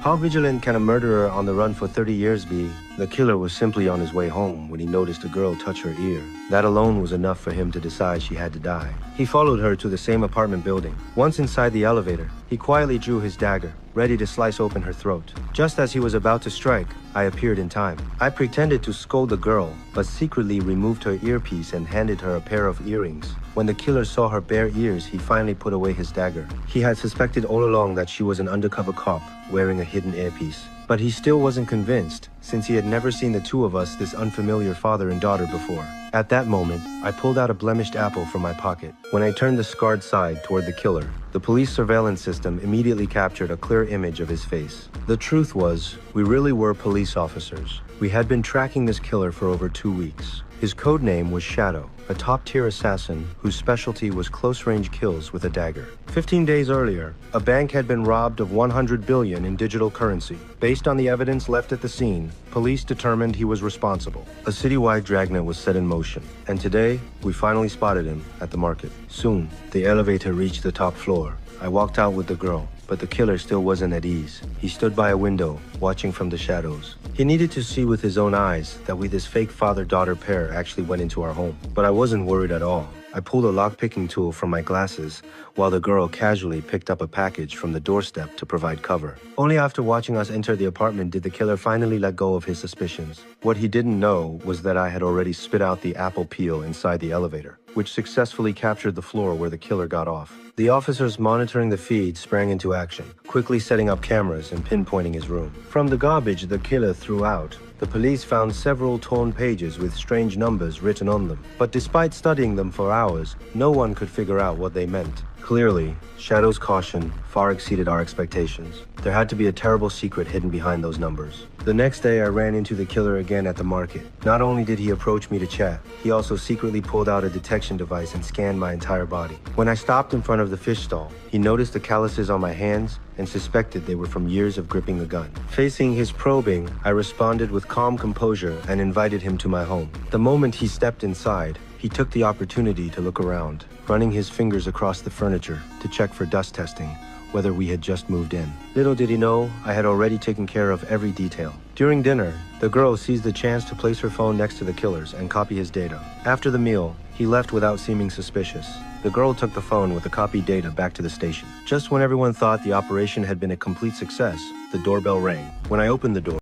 How vigilant can a murderer on the run for 30 years be? The killer was simply on his way home when he noticed a girl touch her ear. That alone was enough for him to decide she had to die. He followed her to the same apartment building. Once inside the elevator, he quietly drew his dagger, ready to slice open her throat. Just as he was about to strike, I appeared in time. I pretended to scold the girl, but secretly removed her earpiece and handed her a pair of earrings. When the killer saw her bare ears, he finally put away his dagger. He had suspected all along that she was an undercover cop wearing a hidden earpiece. But he still wasn't convinced, since he had never seen the two of us this unfamiliar father and daughter before. At that moment, I pulled out a blemished apple from my pocket. When I turned the scarred side toward the killer, the police surveillance system immediately captured a clear image of his face. The truth was, we really were police officers. We had been tracking this killer for over 2 weeks. His code name was Shadow, a top-tier assassin whose specialty was close-range kills with a dagger. 15 days earlier, a bank had been robbed of $100 billion in digital currency. Based on the evidence left at the scene, police determined he was responsible. A citywide dragnet was set in motion, and today, we finally spotted him at the market. Soon, the elevator reached the top floor. I walked out with the girl, but the killer still wasn't at ease. He stood by a window, watching from the shadows. He needed to see with his own eyes that we, this fake father-daughter pair, actually went into our home. But I wasn't worried at all. I pulled a lock-picking tool from my glasses, while the girl casually picked up a package from the doorstep to provide cover. Only after watching us enter the apartment did the killer finally let go of his suspicions. What he didn't know was that I had already spit out the apple peel inside the elevator, which successfully captured the floor where the killer got off. The officers monitoring the feed sprang into action, quickly setting up cameras and pinpointing his room. From the garbage the killer threw out, the police found several torn pages with strange numbers written on them. But despite studying them for hours, no one could figure out what they meant. Clearly, Shadow's caution far exceeded our expectations. There had to be a terrible secret hidden behind those numbers. The next day, I ran into the killer again at the market. Not only did he approach me to chat, he also secretly pulled out a detection device and scanned my entire body. When I stopped in front of the fish stall, he noticed the calluses on my hands and suspected they were from years of gripping the gun. Facing his probing, I responded with calm composure and invited him to my home. The moment he stepped inside, he took the opportunity to look around, running his fingers across the furniture to check for dust testing, whether we had just moved in. Little did he know, I had already taken care of every detail. During dinner, the girl seized the chance to place her phone next to the killer's and copy his data. After the meal, he left without seeming suspicious. The girl took the phone with the copied data back to the station. Just when everyone thought the operation had been a complete success, the doorbell rang. When I opened the door,